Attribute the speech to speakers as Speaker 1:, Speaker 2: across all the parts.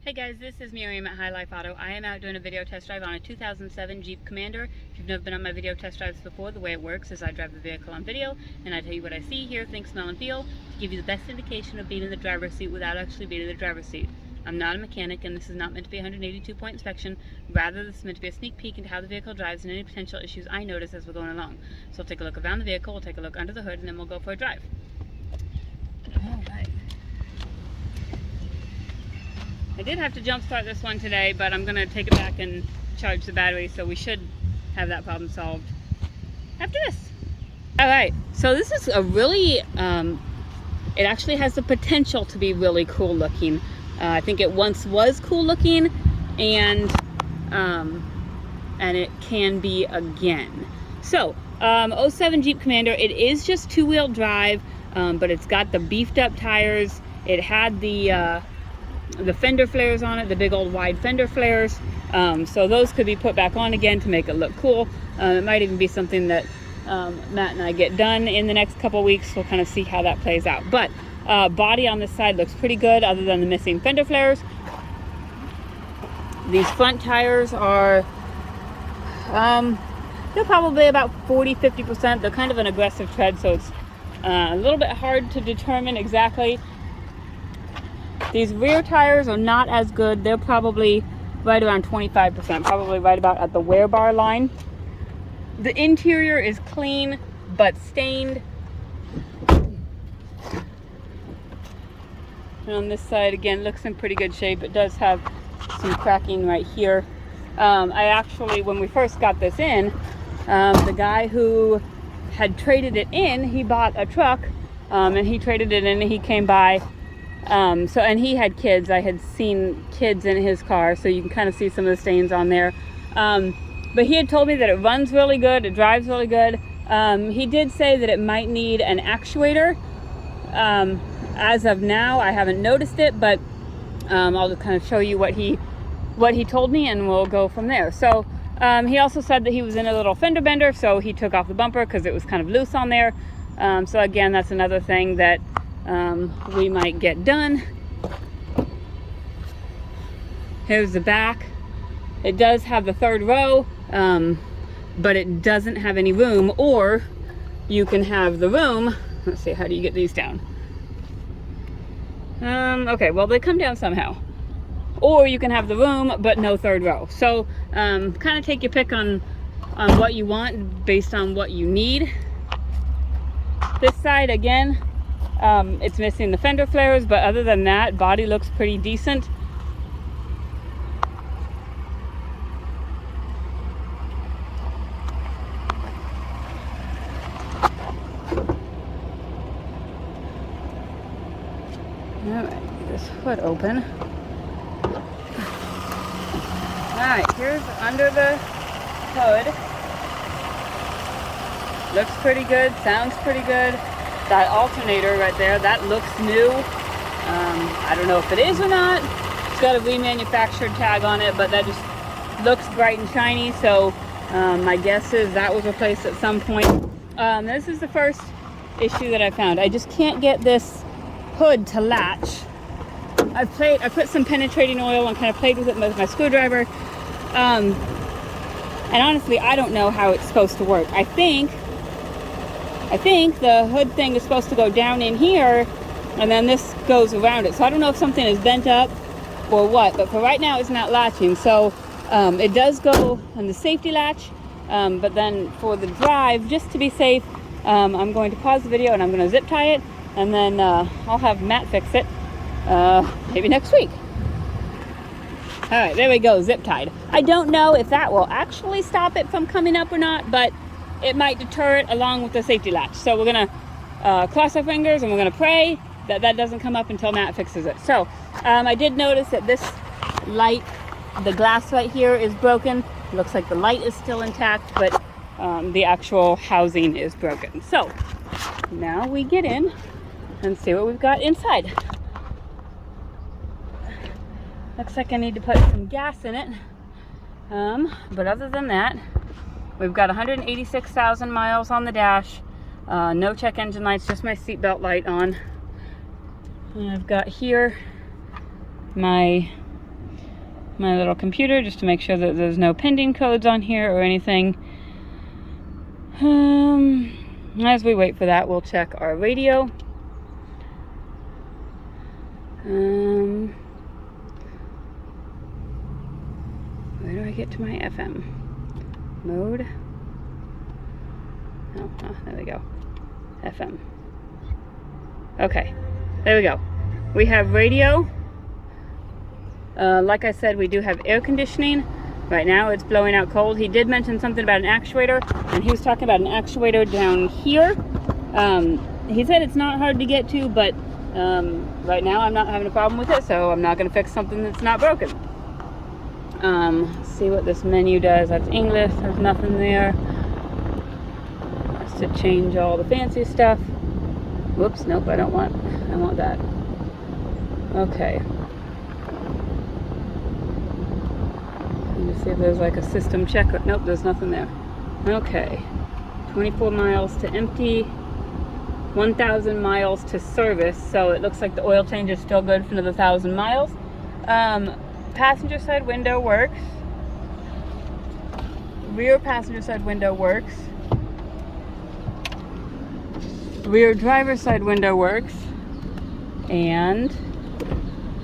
Speaker 1: Hey guys, this is Miriam at High Life Auto. I am out doing a video test drive on a 2007 Jeep Commander. If you've never been on my video test drives before, the way it works is I drive the vehicle on video and I tell you what I see, hear, think, smell, and feel to give you the best indication of being in the driver's seat without actually being in the driver's seat. I'm not a mechanic and this is not meant to be a 182-point inspection. Rather, this is meant to be a sneak peek into how the vehicle drives and any potential issues I notice as we're going along. So we'll take a look around the vehicle, we'll take a look under the hood, and then we'll go for a drive. Alright. I did have to jump start this one today, but I'm going to take it back and charge the battery, so we should have that problem solved after this. Alright, so this is a really, it actually has the potential to be really cool looking. I think it once was cool looking, and it can be again. So, 07 Jeep Commander, it is just two-wheel drive, but it's got the beefed up tires. It had the fender flares on it, the big old wide fender flares. So those could be put back on again to make it look cool. It might even be something that Matt and I get done in the next couple weeks. We'll kind of see how that plays out. But body on this side looks pretty good other than the missing fender flares. These front tires are, they're probably about 40-50%. They're kind of an aggressive tread, so it's a little bit hard to determine exactly. These rear tires are not as good. They're probably right around 25%, probably right about at the wear bar line. The interior is clean, but stained. And on this side, again, looks in pretty good shape. It does have some cracking right here. I actually, when we first got this in, the guy who had traded it in, he bought a truck, and he traded it in, and he came by. And he had kids. I had seen kids in his car, so you can kind of see some of the stains on there. But he had told me that it runs really good, it drives really good. He did say that it might need an actuator. As of now, I haven't noticed it, but I'll just kind of show you what he told me, and we'll go from there. So he also said that he was in a little fender bender, so he took off the bumper because it was kind of loose on there. So again, that's another thing that we might get done. Here's the back. It does have the third row, but it doesn't have any room, or you can have the room. Let's see, how do you get these down? Okay, well, they come down somehow. Or you can have the room, but no third row. So kind of take your pick on what you want based on what you need. This side, again, it's missing the fender flares, but other than that, body looks pretty decent. Alright, get this hood open. Alright, here's under the hood. Looks pretty good, sounds pretty good. That alternator right there, that looks new. I don't know if it is or not. It's got a remanufactured tag on it, but that just looks bright and shiny, so my guess is that was replaced at some point. This is the first issue that I found. I just can't get this hood to latch. I put some penetrating oil and kind of played with it with my screwdriver. And honestly, I don't know how it's supposed to work. I think the hood thing is supposed to go down in here, and then this goes around it. So I don't know if something is bent up or what, but for right now it's not latching. So it does go on the safety latch, but then for the drive, just to be safe, I'm going to pause the video and I'm going to zip tie it, and then I'll have Matt fix it maybe next week. All right, there we go, zip tied. I don't know if that will actually stop it from coming up or not, but it might deter it along with the safety latch. So we're gonna cross our fingers and we're gonna pray that that doesn't come up until Matt fixes it. So I did notice that this light, the glass right here is broken. It looks like the light is still intact, but the actual housing is broken. So now we get in and see what we've got inside. Looks like I need to put some gas in it. But other than that, we've got 186,000 miles on the dash. No check engine lights, just my seatbelt light on. And I've got here my my little computer just to make sure that there's no pending codes on here or anything. As we wait for that, we'll check our radio. Where do I get to my FM mode? Oh, there we go. FM. Okay, there we go. We have radio. Like I said, we do have air conditioning. Right now it's blowing out cold. He did mention something about an actuator, and he was talking about an actuator down here. He said it's not hard to get to, but right now I'm not having a problem with it, so I'm not going to fix something that's not broken. Let's see what this menu does. That's English. There's nothing there. That's to change all the fancy stuff. Whoops, nope, I want that. Okay. Let me see if there's like a system check. Nope, there's nothing there. Okay. 24 miles to empty. 1,000 miles to service. So it looks like the oil change is still good for another 1,000 miles. Passenger side window works. Rear passenger side window works. Rear driver's side window works. And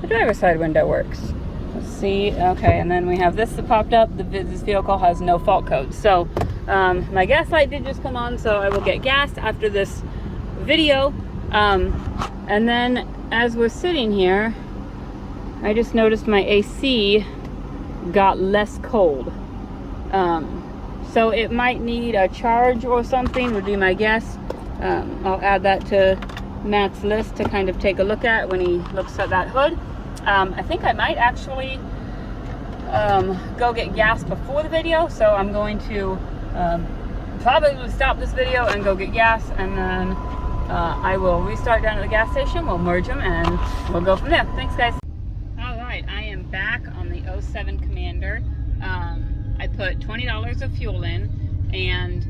Speaker 1: the driver's side window works. Let's see. Okay, and then we have this that popped up. This vehicle has no fault code. So my gas light did just come on, so I will get gas after this video. And then as we're sitting here, I just noticed my AC got less cold. So it might need a charge or something, would be my guess. I'll add that to Matt's list to kind of take a look at when he looks at that hood. I think I might actually go get gas before the video, so I'm going to probably stop this video and go get gas, and then I will restart down at the gas station. We'll merge them and we'll go from there. Thanks, guys. Alright, I am back on the 07 Commander. I put $20 of fuel in, and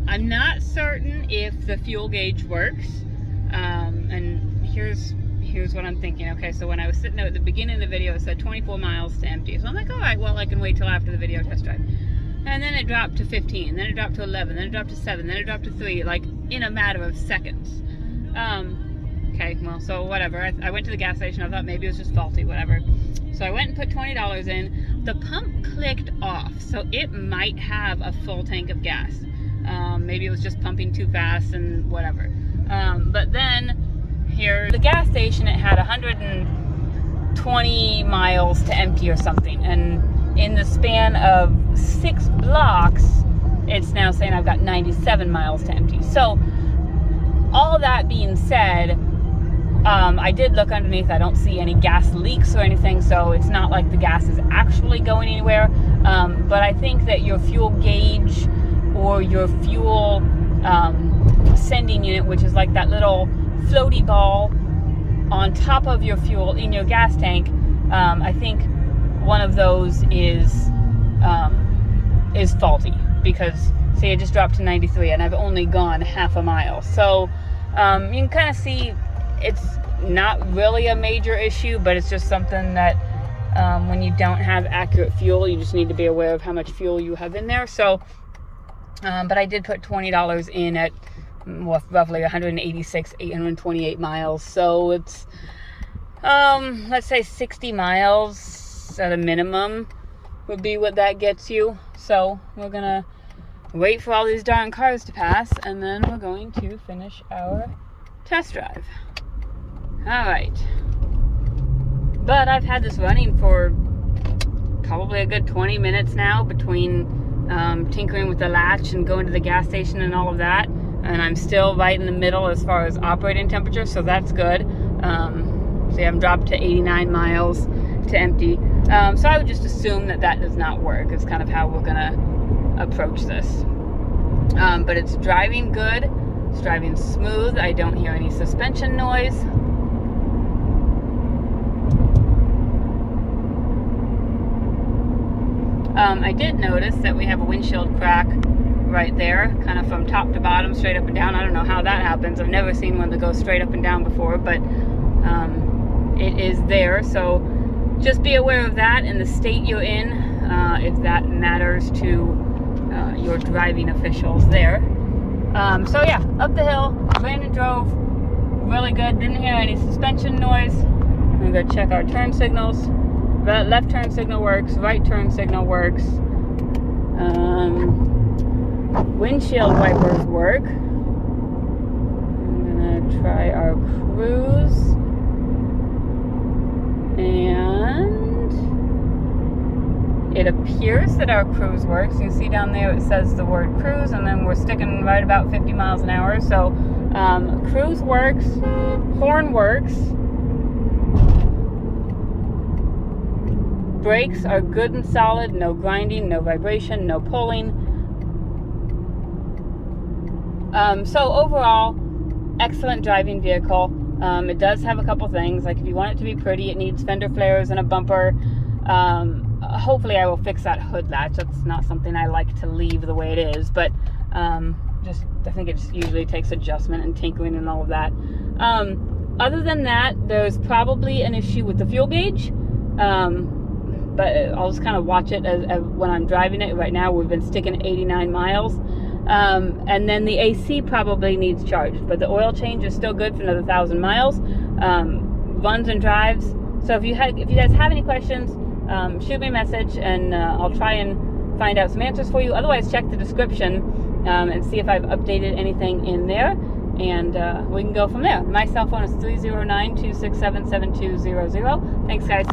Speaker 1: I'm not certain if the fuel gauge works. And here's what I'm thinking. Okay, so when I was sitting there at the beginning of the video, it said 24 miles to empty. So I'm like, all right, well, I can wait till after the video test drive. And then it dropped to 15, then it dropped to 11, then it dropped to 7, then it dropped to 3, like in a matter of seconds. Okay, well, so whatever. I went to the gas station. I thought maybe it was just faulty, whatever. So I went and put $20 in. The pump clicked off, so it might have a full tank of gas. Maybe it was just pumping too fast and whatever. But then here, the gas station, it had 120 miles to empty or something. And in the span of 6 blocks, it's now saying I've got 97 miles to empty. So all that being said, I did look underneath. I don't see any gas leaks or anything, so it's not like the gas is actually going anywhere. But I think that your fuel gauge or your fuel sending unit, which is like that little floaty ball on top of your fuel in your gas tank, I think one of those is faulty, because see, it just dropped to 93 and I've only gone half a mile. So you can kind of see it's not really a major issue, but it's just something that when you don't have accurate fuel, you just need to be aware of how much fuel you have in there. So but I did put $20 in at roughly 828 miles. So it's let's say 60 miles at a minimum would be what that gets you. So we're gonna wait for all these darn cars to pass, and then we're going to finish our test drive. Alright, but I've had this running for probably a good 20 minutes now, between tinkering with the latch and going to the gas station and all of that, and I'm still right in the middle as far as operating temperature, so that's good. See, I'm dropped to 89 miles to empty. So I would just assume that that does not work. It's kind of how we're gonna approach this. But it's driving good. It's driving smooth. I don't hear any suspension noise. I did notice that we have a windshield crack right there, kind of from top to bottom, straight up and down. I don't know how that happens. I've never seen one that goes straight up and down before, but it is there. So just be aware of that and the state you're in, if that matters to your driving officials there. So yeah, up the hill, Brandon drove really good, didn't hear any suspension noise. I'm gonna go check our turn signals. Left turn signal works, right turn signal works. Windshield wipers work. I'm gonna try our cruise. And it appears that our cruise works. You can see down there it says the word cruise, and then we're sticking right about 50 miles an hour. So cruise works, horn works, brakes are good and solid, no grinding, no vibration, no pulling. So overall, excellent driving vehicle. It does have a couple things, like if you want it to be pretty, it needs fender flares and a bumper. Hopefully I will fix that hood latch. That's not something I like to leave the way it is, but I think it just usually takes adjustment and tinkering and all of that. Other than that, there's probably an issue with the fuel gauge, but I'll just kind of watch it as when I'm driving it. Right now we've been sticking 89 miles. And then the AC probably needs charged, but the oil change is still good for another 1,000 miles. Runs and drives. So if you guys have any questions, shoot me a message, and I'll try and find out some answers for you. Otherwise, check the description and see if I've updated anything in there, and we can go from there. My cell phone is 309-267-7200. Thanks, guys.